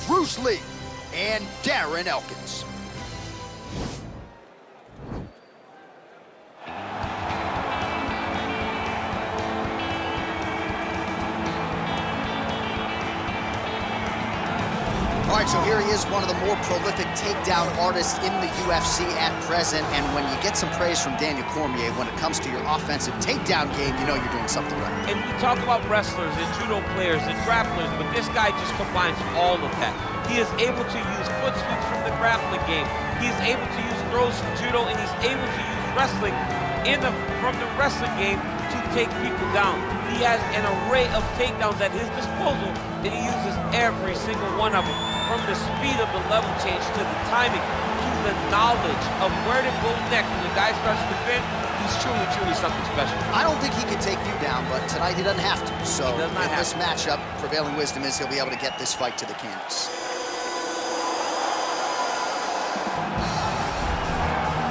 Bruce Lee and Darren Elkins. All right, so here he is, one of the more prolific takedown artists in the UFC at present. And when you get some praise from Daniel Cormier when it comes to your offensive takedown game, you know you're doing something right. And we talk about wrestlers and judo players and grapplers, but this guy just combines all of that. He is able to use foot sweeps from the grappling game. He is able to use throws from judo, and he's able to use wrestling from the wrestling game to take people down. He has an array of takedowns at his disposal, and he uses every single one of them. From the speed of the level change to the timing to the knowledge of where to go next when the guy starts to defend, he's truly something special. I don't think he can take you down, but tonight he doesn't have to. So in this matchup, prevailing wisdom is he'll be able to get this fight to the canvas.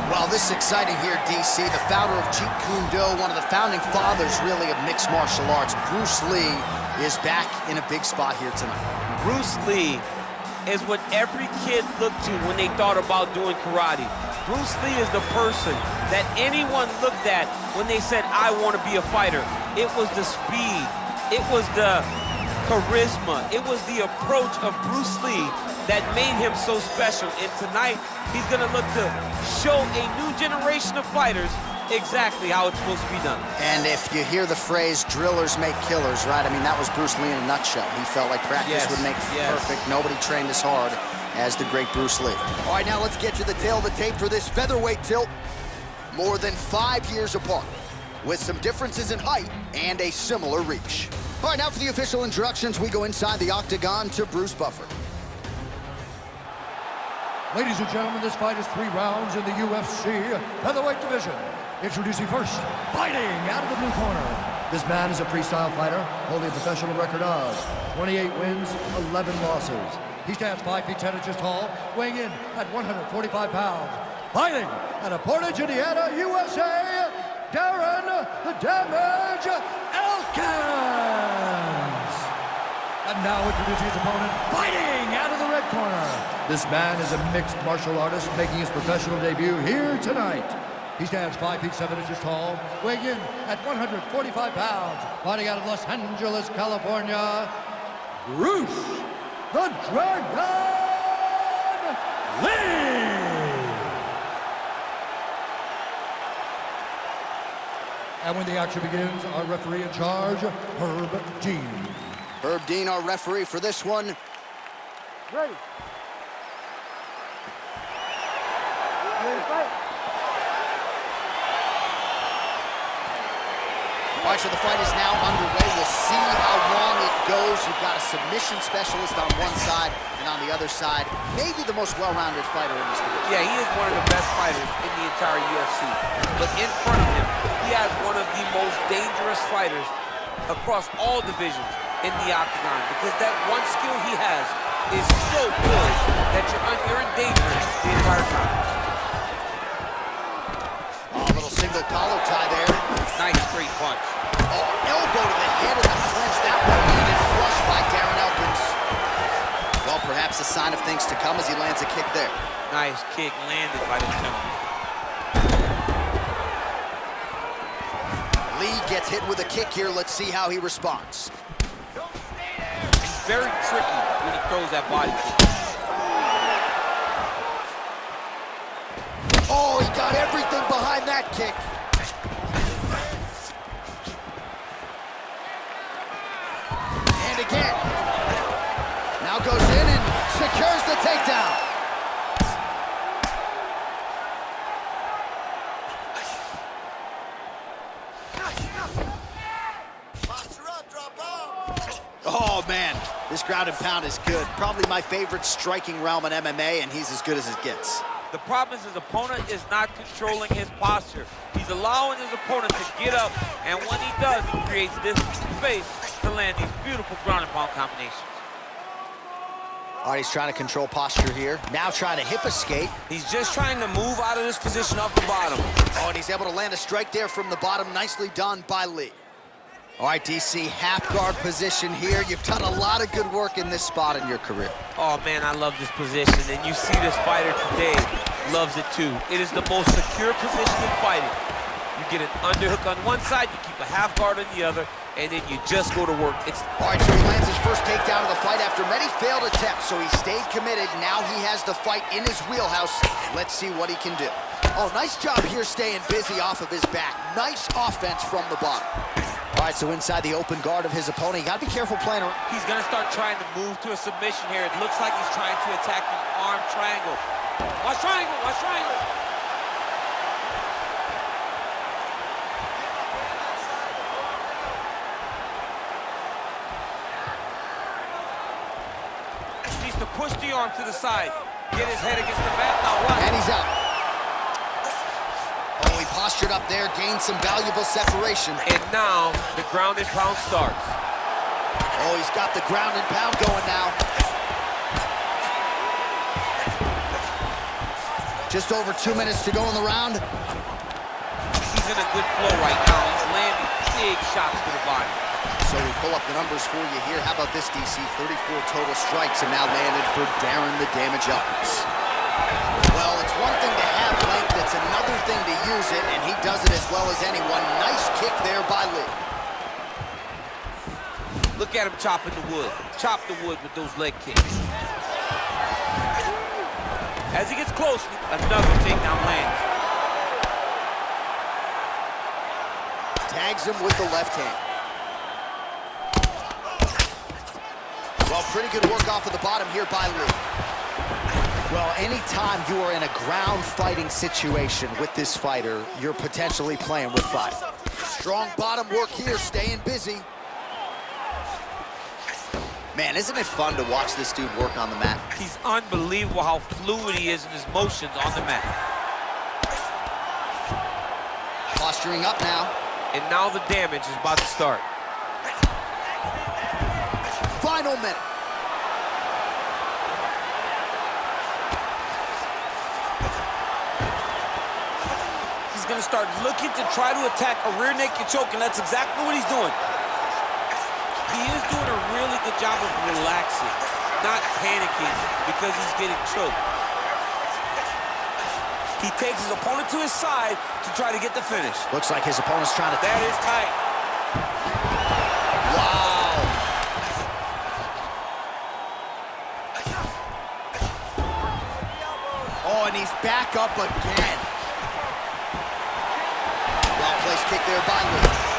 Well, this is exciting here, DC. The founder of Jeet Kune Do, one of the founding fathers, really, of mixed martial arts, Bruce Lee, is back in a big spot here tonight. Bruce Lee is what every kid looked to when they thought about doing karate. Bruce Lee is the person that anyone looked at when they said, I want to be a fighter. It was the speed, it was the charisma, it was the approach of Bruce Lee that made him so special. And tonight, he's gonna look to show a new generation of fighters exactly how it's supposed to be done. And if you hear the phrase, drillers make killers, right? I mean, that was Bruce Lee in a nutshell. He felt like practice would make perfect. Nobody trained as hard as the great Bruce Lee. All right, now let's get to the tail of the tape for this featherweight tilt. More than 5 years apart, with some differences in height and a similar reach. All right, now for the official introductions, we go inside the octagon to Bruce Buffer. Ladies and gentlemen, this fight is 3 rounds in the UFC featherweight division. Introducing first, fighting out of the blue corner. This man is a freestyle fighter, holding a professional record of 28 wins, 11 losses. He stands 5 feet 10 inches tall, weighing in at 145 pounds. Fighting out of Portage, Indiana, USA, Darren the Damage Elkins. And now introducing his opponent, fighting out of the red corner. This man is a mixed martial artist making his professional debut here tonight. He stands 5 feet 7 inches tall, weighing in at 145 pounds. Fighting out of Los Angeles, California, Bruce the Dragon Lee. And when the action begins, our referee in charge, Herb Dean. Herb Dean, our referee for this one. Ready. Ready to fight. All right, so the fight is now underway. We'll see how long it goes. You've got a submission specialist on one side, and on the other side, maybe the most well-rounded fighter in this division. Yeah, he is one of the best fighters in the entire UFC. But in front of him, he has one of the most dangerous fighters across all divisions in the octagon, because that one skill he has is so good that you're in danger the entire time. Oh, a little single collar tie there. Nice straight punch. Oh, elbow to the head of the clinch. That one landed flush by Darren Elkins. Well, perhaps a sign of things to come as he lands a kick there. Nice kick landed by the gentleman. Lee gets hit with a kick here. Let's see how he responds. He's very tricky when he throws that body kick. Oh, he got everything behind that kick. And again. Now goes in and secures the takedown. Oh, man, this ground and pound is good. Probably my favorite striking realm in MMA, and he's as good as it gets. The problem is his opponent is not controlling his posture. He's allowing his opponent to get up, and when he does, he creates this space to land these beautiful ground and pound combinations. All right, he's trying to control posture here. Now trying to hip escape. He's just trying to move out of this position off the bottom. Oh, and he's able to land a strike there from the bottom. Nicely done by Lee. All right, DC, half guard position here. You've done a lot of good work in this spot in your career. Oh, man, I love this position, and you see this fighter today loves it too. It is the most secure position in fighting. You get an underhook on one side, you keep a half guard on the other, and then you just go to work. All right, so he lands his first takedown of the fight after many failed attempts, so he stayed committed. Now he has the fight in his wheelhouse. Let's see what he can do. Oh, nice job here staying busy off of his back. Nice offense from the bottom. All right, so inside the open guard of his opponent, you gotta be careful playing around. He's gonna start trying to move to a submission here. It looks like he's trying to attack the arm triangle. Watch triangle, watch triangle. He needs to push the arm to the side. Get his head against the mat, now what? And he's out. Oh, he postured up there, gained some valuable separation. And now, the ground and pound starts. Oh, he's got the ground and pound going now. Just over 2 minutes to go in the round. He's in a good flow right now. He's landing big shots to the body. So we pull up the numbers for you here. How about this, DC? 34 total strikes and now landed for Darren the Damage Ellis. Well, it's one thing to have length, it's another thing to use it, and he does it as well as anyone. Nice kick there by Lee. Look at him chopping the wood. Chop the wood with those leg kicks. As he gets close, another takedown lands. Tags him with the left hand. Well, pretty good work off of the bottom here by Lee. Well, anytime you are in a ground fighting situation with this fighter, you're potentially playing with fire. Strong bottom work here, staying busy. Man, isn't it fun to watch this dude work on the mat? He's unbelievable how fluid he is in his motions on the mat. Posturing up now. And now the damage is about to start. Final minute. He's gonna start looking to try to attack a rear naked choke, and that's exactly what he's doing. He is doing a really good job of relaxing, not panicking because he's getting choked. He takes his opponent to his side to try to get the finish. Looks like his opponent's trying to... That is tight. Wow. Oh, and he's back up again. Well-placed kick there by Lee.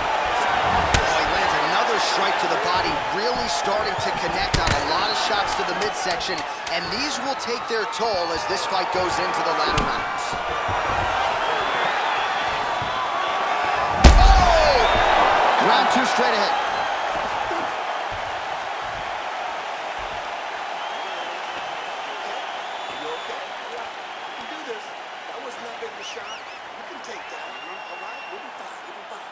Strike to the body, really starting to connect on a lot of shots to the midsection, and these will take their toll as this fight goes into the latter rounds. Oh! Round two straight ahead. You okay? You can do this. That was not big of a shot. You can take that. All right? You'll be fine. You'll be fine.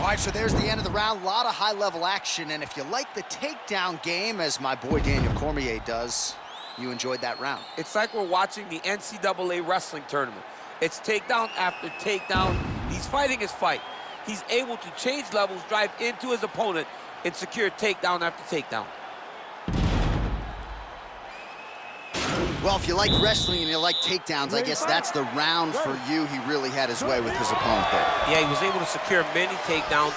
All right, so there's the end of the round. A lot of high-level action, and if you like the takedown game, as my boy Daniel Cormier does, you enjoyed that round. It's like we're watching the NCAA wrestling tournament. It's takedown after takedown. He's fighting his fight. He's able to change levels, drive into his opponent, and secure takedown after takedown. Well, if you like wrestling and you like takedowns, I guess that's the round for you. He really had his way with his opponent there. Yeah, he was able to secure many takedowns,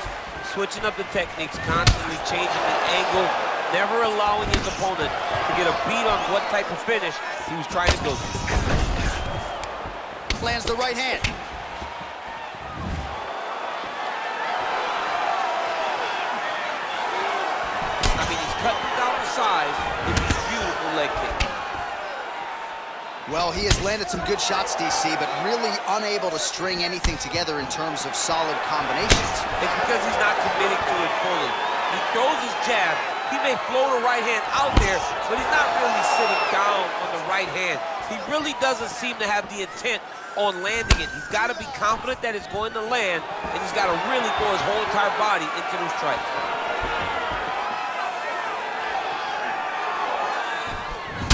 switching up the techniques, constantly changing the angle, never allowing his opponent to get a beat on what type of finish he was trying to go to. Lands the right hand. I mean, he's cutting down the side with these beautiful leg kicks. Well, he has landed some good shots, DC, but really unable to string anything together in terms of solid combinations. It's because he's not committing to it fully. He throws his jab. He may float a right hand out there, but he's not really sitting down on the right hand. He really doesn't seem to have the intent on landing it. He's got to be confident that it's going to land, and he's got to really throw his whole entire body into those strikes.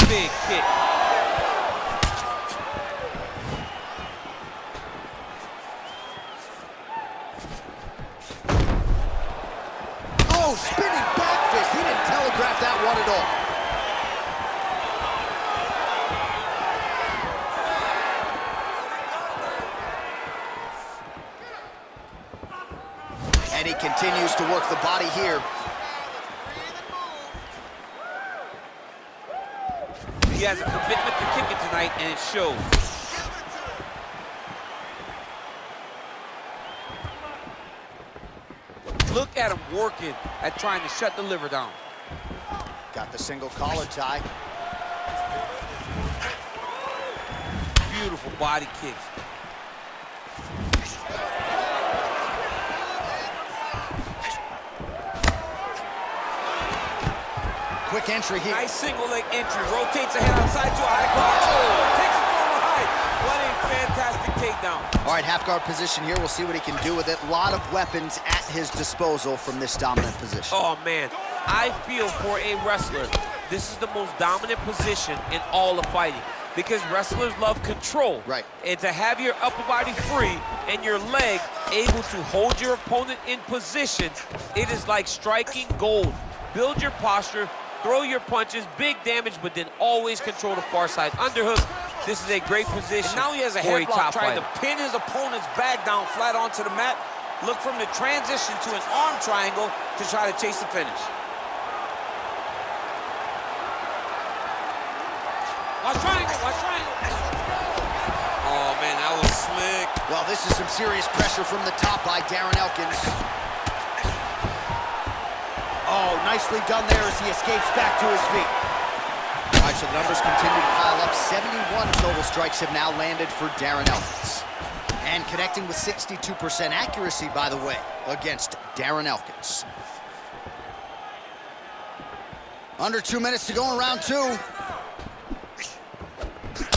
Big kick. continues to work the body here. He has a commitment to kicking tonight, and it shows. Look at him working at trying to shut the liver down. Got the single collar tie. Beautiful body kick. Quick entry here. Nice single leg entry. Rotates the head outside to a high guard. Oh, takes it forward high. What a fantastic takedown. All right, half guard position here. We'll see what he can do with it. A lot of weapons at his disposal from this dominant position. Oh, man. I feel for a wrestler, this is the most dominant position in all of fighting because wrestlers love control. Right. And to have your upper body free and your leg able to hold your opponent in position, it is like striking gold. Build your posture, throw your punches, big damage, but then always control the far side underhook. This is a great position. And now he has a for headlock trying fighter. to pin his opponent's back down flat onto the mat. Look from the transition to an arm triangle to try to chase the finish. Watch triangle, watch triangle. Oh, man, that was slick. Well, this is some serious pressure from the top by Darren Elkins. Oh, nicely done there as he escapes back to his feet. All right, so the numbers continue to pile up. 71 total strikes have now landed for Darren Elkins. And connecting with 62% accuracy, by the way, against Darren Elkins. Under 2 minutes to go in round 2.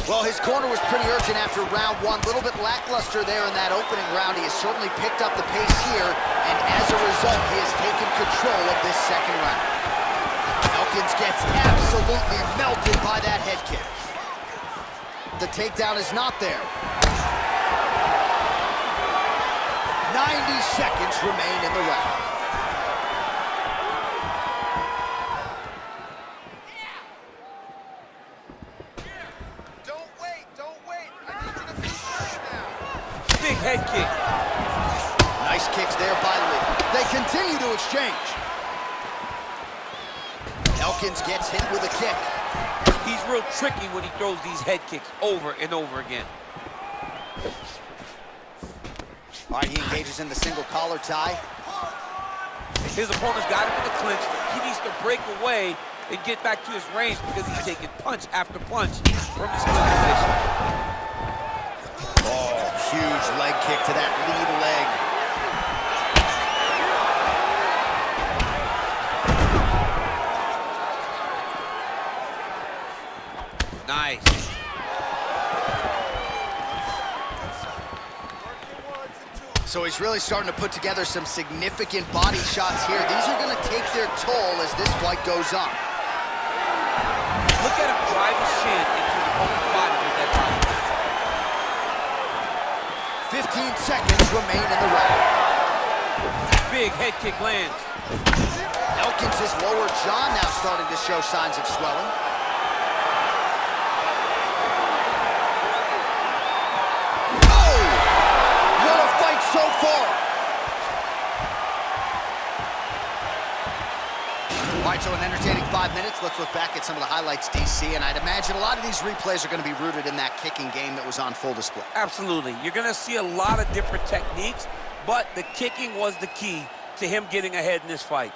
Well, his corner was pretty urgent after round 1. A little bit lackluster there in that opening round. He has certainly picked up the pace here, and as a result, he has taken control of this second round. Elkins gets absolutely melted by that head kick. The takedown is not there. 90 seconds remain in the round. Big head kick. Nice kicks there by Lee. They continue to exchange. Elkins gets hit with a kick. He's real tricky when he throws these head kicks over and over again. All right, he engages in the single collar tie. His opponent's got him in the clinch. He needs to break away and get back to his range because he's taking punch after punch from his clinch position. Oh, huge leg kick to that lead leg. Nice. So he's really starting to put together some significant body shots here. These are going to take their toll as this fight goes on. Look at him drive his shin into the opponent's body with that body. 15 seconds remain in the round. Big head kick lands. Elkins' lower jaw now starting to show signs of swelling. Oh! What a fight so far! All right, so an entertaining 5 minutes. Let's look back at some of the highlights, DC, and I'd imagine a lot of these replays are going to be rooted in that kicking game that was on full display. Absolutely. You're going to see a lot of different techniques, but the kicking was the key to him getting ahead in this fight.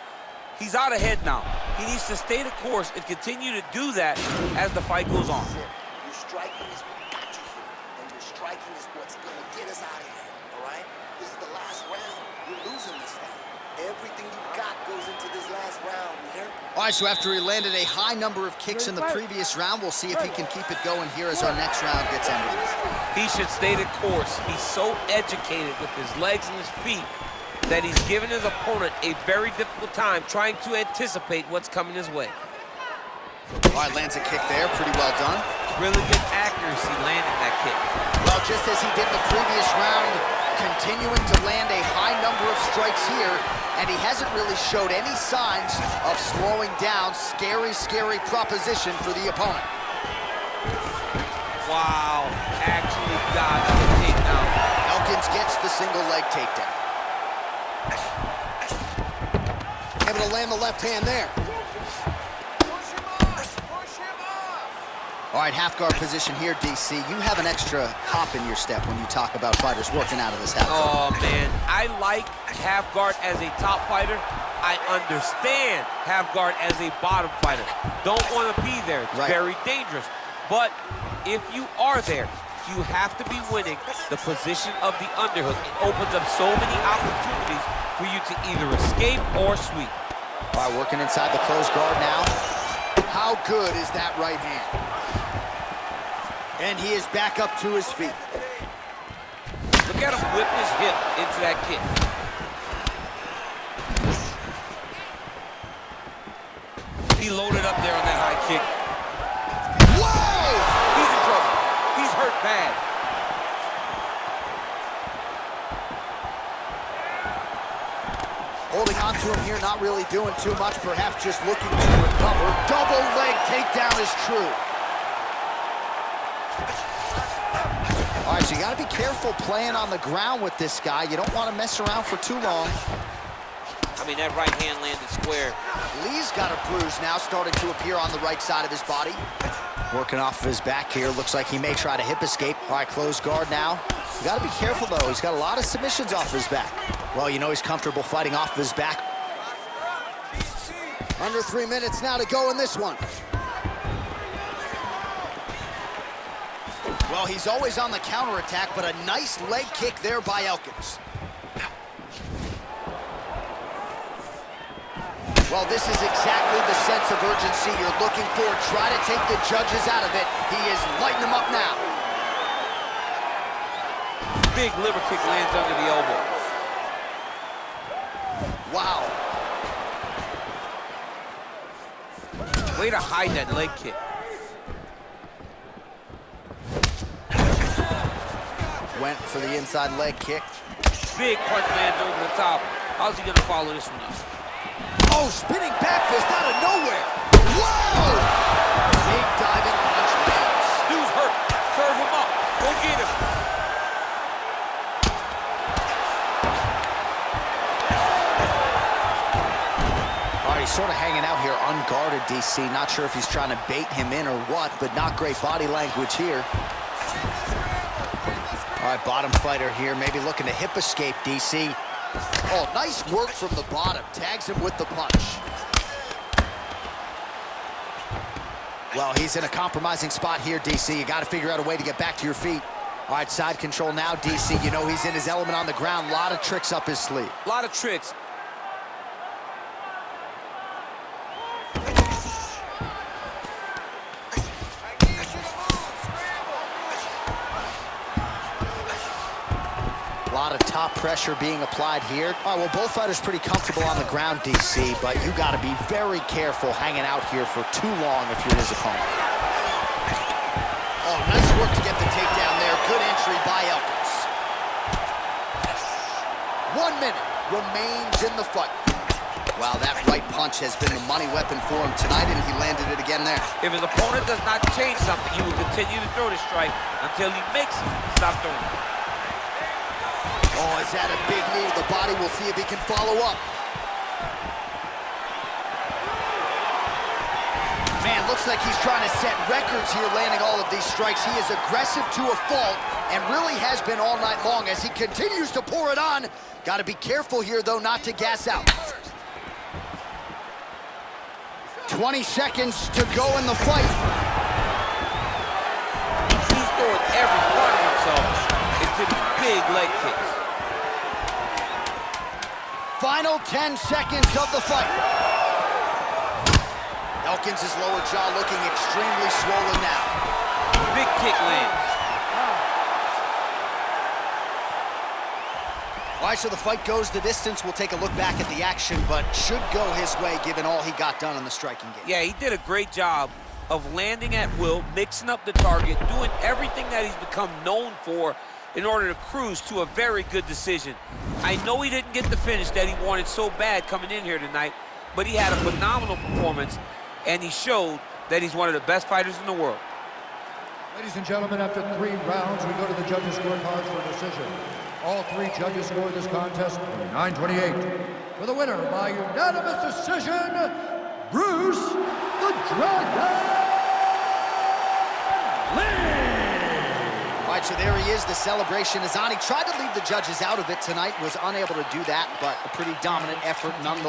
He's out ahead now. He needs to stay the course and continue to do that as the fight goes on. Your striking is what got you here, and your striking is what's going to get us out of here, all right? This is the last round. You're losing this fight. Everything you got goes into this last round, you hear? All right, so after he landed a high number of kicks in the previous round, we'll see if he can keep it going here as our next round gets underway. He should stay the course. He's so educated with his legs and his feet that he's given his opponent a very difficult time trying to anticipate what's coming his way. All right, lands a kick there, pretty well done. Really good accuracy landing that kick. Well, just as he did in the previous round, continuing to land a high number of strikes here, and he hasn't really showed any signs of slowing down. Scary, scary proposition for the opponent. Wow, actually got the takedown. Elkins gets the single leg takedown. able to land the left hand there. Push him off! Push him off! All right, half guard position here, DC. You have an extra hop in your step when you talk about fighters working out of this half guard. Oh, man. I like half guard as a top fighter. I understand half guard as a bottom fighter. Don't want to be there. It's very dangerous. But if you are there, you have to be winning the position of the underhook. It opens up so many opportunities for you to either escape or sweep. All right, working inside the closed guard now. How good is that right hand? And he is back up to his feet. Look at him whip his hip into that kick. He loaded up there on that high kick. Whoa! He's in trouble. He's hurt bad. Holding on to him here, not really doing too much, perhaps just looking to recover. Double leg takedown is true. All right, so you got to be careful playing on the ground with this guy. You don't want to mess around for too long. I mean, that right hand landed square. Lee's got a bruise now starting to appear on the right side of his body. Working off of his back here. Looks like he may try to hip escape. All right, closed guard now. You got to be careful, though. He's got a lot of submissions off his back. Well, you know he's comfortable fighting off of his back. Under 3 minutes now to go in this one. Well, he's always on the counterattack, but a nice leg kick there by Elkins. Well, this is exactly the sense of urgency you're looking for. Try to take the judges out of it. He is lighting them up now. Big liver kick lands under the elbow. Wow. Way to hide that leg kick. Went for the inside leg kick. Big punch lands over the top. How's he gonna follow this one up? Oh, spinning back fist out of nowhere. Whoa! Big diving punch lands. Dude's hurt. Serve him up. Go get him. All right, he's sort of hanging out here unguarded, DC. Not sure if he's trying to bait him in or what, but not great body language here. All right, bottom fighter here, maybe looking to hip escape, DC. Oh, nice work from the bottom. Tags him with the punch. Well, he's in a compromising spot here, DC. You got to figure out a way to get back to your feet. All right, side control now, DC. You know he's in his element on the ground. A lot of tricks up his sleeve. A lot of tricks. A lot of top pressure being applied here. All right, well, both fighters pretty comfortable on the ground, DC, but you got to be very careful hanging out here for too long if you're his opponent. Oh, nice work to get the takedown there. Good entry by Elkins. 1 minute remains in the fight. Wow, that right punch has been the money weapon for him tonight, and he landed it again there. If his opponent does not change something, he will continue to throw the strike until he makes him stop throwing it. Oh, is that a big knee to the body? We'll see if he can follow up. Man, looks like he's trying to set records here, landing all of these strikes. He is aggressive to a fault and really has been all night long as he continues to pour it on. Got to be careful here, though, not to gas out. 20 seconds to go in the fight. He's throwing every part of himself into these big leg kicks. Final 10 seconds of the fight. Elkins' lower jaw looking extremely swollen now. Big kick lands. All right, so the fight goes the distance. We'll take a look back at the action, but should go his way given all he got done in the striking game. Yeah, he did a great job of landing at will, mixing up the target, doing everything that he's become known for in order to cruise to a very good decision. I know he didn't get the finish that he wanted so bad coming in here tonight, but he had a phenomenal performance, and he showed that he's one of the best fighters in the world. Ladies and gentlemen, after 3 rounds, we go to the judges' scorecards for decision. All three judges scored this contest 9-28. For the winner by unanimous decision, Bruce the Dragon Lee! All right, so there he is. The celebration is on. He tried to leave the judges out of it tonight, was unable to do that, but a pretty dominant effort nonetheless.